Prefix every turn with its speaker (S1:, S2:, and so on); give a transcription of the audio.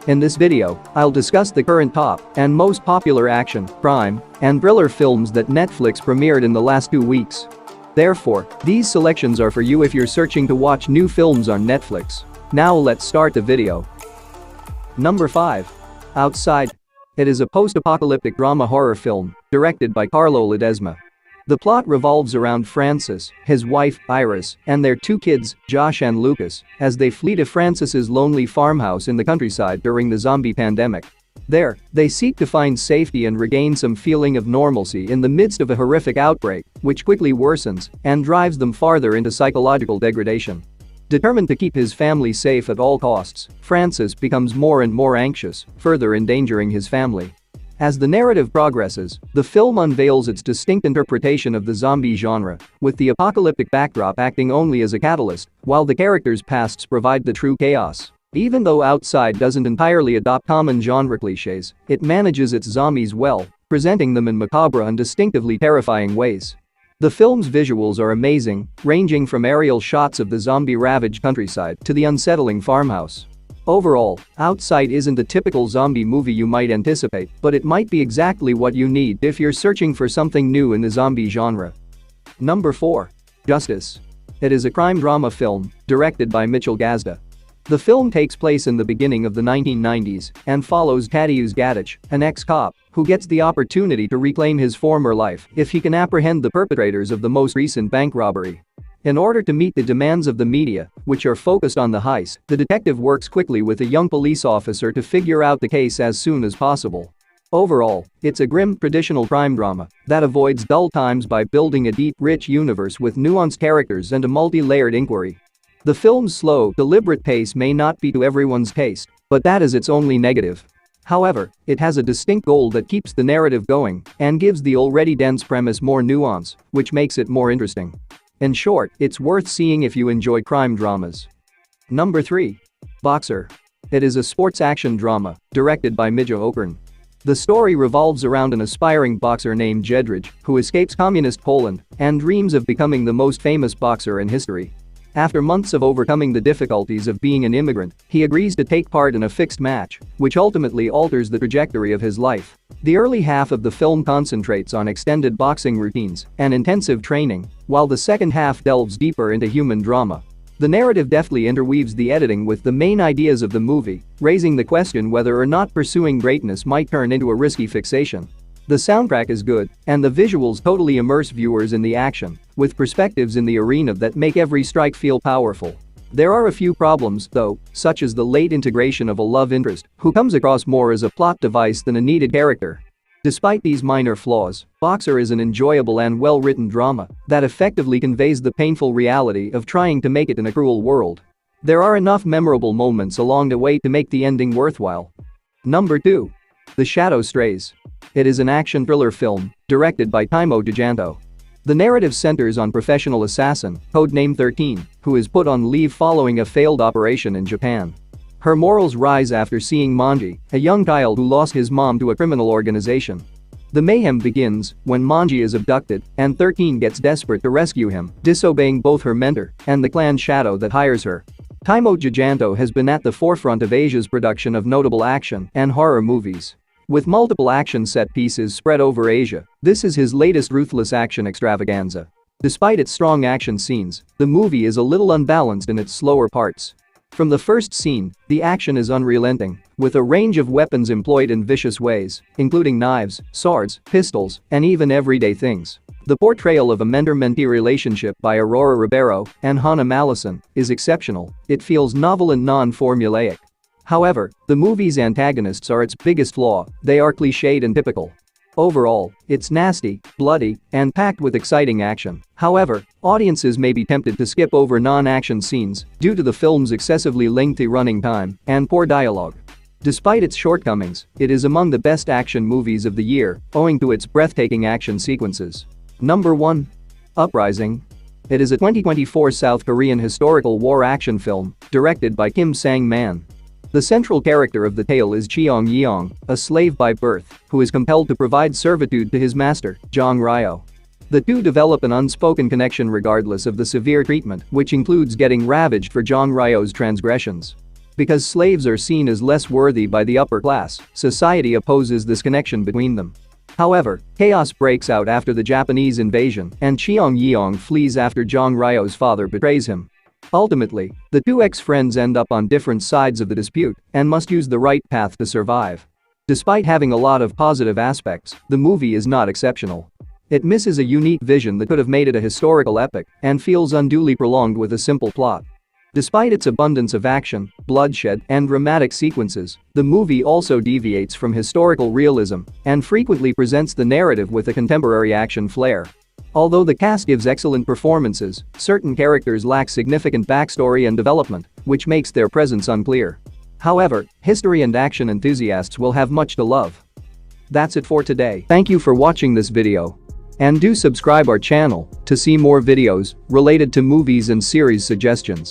S1: In this video, I'll discuss the current top and most popular action, crime, and thriller films that Netflix premiered in the last 2 weeks. Therefore, these selections are for you if you're searching to watch new films on Netflix. Now let's start the video. Number 5. Outside. It is a post-apocalyptic drama horror film, directed by Carlo Ledesma. The plot revolves around Francis, his wife, Iris, and their 2 kids, Josh and Lucas, as they flee to Francis's lonely farmhouse in the countryside during the zombie pandemic. There, they seek to find safety and regain some feeling of normalcy in the midst of a horrific outbreak, which quickly worsens and drives them farther into psychological degradation. Determined to keep his family safe at all costs, Francis becomes more and more anxious, further endangering his family. As the narrative progresses, the film unveils its distinct interpretation of the zombie genre, with the apocalyptic backdrop acting only as a catalyst, while the characters' pasts provide the true chaos. Even though Outside doesn't entirely adopt common genre cliches, it manages its zombies well, presenting them in macabre and distinctively terrifying ways. The film's visuals are amazing, ranging from aerial shots of the zombie-ravaged countryside to the unsettling farmhouse. Overall, Outside isn't the typical zombie movie you might anticipate, but it might be exactly what you need if you're searching for something new in the zombie genre. Number 4. Justice. It is a crime drama film, directed by Mitchell Gazda. The film takes place in the beginning of the 1990s and follows Tadeusz Gadich, an ex-cop, who gets the opportunity to reclaim his former life if he can apprehend the perpetrators of the most recent bank robbery. In order to meet the demands of the media, which are focused on the heist, the detective works quickly with a young police officer to figure out the case as soon as possible. Overall, it's a grim, traditional crime drama that avoids dull times by building a deep, rich universe with nuanced characters and a multi-layered inquiry. The film's slow, deliberate pace may not be to everyone's taste, but that is its only negative. However, it has a distinct goal that keeps the narrative going and gives the already dense premise more nuance, which makes it more interesting. In short, it's worth seeing if you enjoy crime dramas. Number 3. Boxer. It is a sports action drama, directed by Mija Okern. The story revolves around an aspiring boxer named Jedrzej, who escapes communist Poland and dreams of becoming the most famous boxer in history. After months of overcoming the difficulties of being an immigrant, he agrees to take part in a fixed match, which ultimately alters the trajectory of his life. The early half of the film concentrates on extended boxing routines and intensive training, while the second half delves deeper into human drama. The narrative deftly interweaves the editing with the main ideas of the movie, raising the question whether or not pursuing greatness might turn into a risky fixation. The soundtrack is good, and the visuals totally immerse viewers in the action, with perspectives in the arena that make every strike feel powerful. There are a few problems, though, such as the late integration of a love interest, who comes across more as a plot device than a needed character. Despite these minor flaws, Boxer is an enjoyable and well-written drama that effectively conveys the painful reality of trying to make it in a cruel world. There are enough memorable moments along the way to make the ending worthwhile. Number 2. The Shadow Strays. It is an action thriller film, directed by Timo Tjahjanto. The narrative centers on professional assassin, codename 13, who is put on leave following a failed operation in Japan. Her morals rise after seeing Manji, a young child who lost his mom to a criminal organization. The mayhem begins when Manji is abducted and 13 gets desperate to rescue him, disobeying both her mentor and the clan Shadow that hires her. Timo Tjahjanto has been at the forefront of Asia's production of notable action and horror movies. With multiple action set pieces spread over Asia, this is his latest ruthless action extravaganza. Despite its strong action scenes, the movie is a little unbalanced in its slower parts. From the first scene, the action is unrelenting, with a range of weapons employed in vicious ways, including knives, swords, pistols, and even everyday things. The portrayal of a mentor-mentee relationship by Aurora Ribeiro and Hannah Mallison is exceptional. It feels novel and non-formulaic. However, the movie's antagonists are its biggest flaw. They are cliched and typical. Overall, it's nasty, bloody, and packed with exciting action. However, audiences may be tempted to skip over non-action scenes due to the film's excessively lengthy running time and poor dialogue. Despite its shortcomings, it is among the best action movies of the year, owing to its breathtaking action sequences. Number 1. Uprising. It is a 2024 South Korean historical war action film, directed by Kim Sang-man. The central character of the tale is Cheong-yeong, a slave by birth, who is compelled to provide servitude to his master, Jong Ryo. The two develop an unspoken connection regardless of the severe treatment, which includes getting ravaged for Jong Ryo's transgressions. Because slaves are seen as less worthy by the upper class, society opposes this connection between them. However, chaos breaks out after the Japanese invasion, and Cheong Yeong flees after Jong Ryo's father betrays him. Ultimately, the two ex-friends end up on different sides of the dispute and must use the right path to survive. Despite having a lot of positive aspects, the movie is not exceptional. It misses a unique vision that could have made it a historical epic and feels unduly prolonged with a simple plot. Despite its abundance of action, bloodshed, and dramatic sequences, the movie also deviates from historical realism and frequently presents the narrative with a contemporary action flair. Although the cast gives excellent performances, certain characters lack significant backstory and development, which makes their presence unclear. However, history and action enthusiasts will have much to love. That's it for today. Thank you for watching this video. And do subscribe our channel to see more videos related to movies and series suggestions.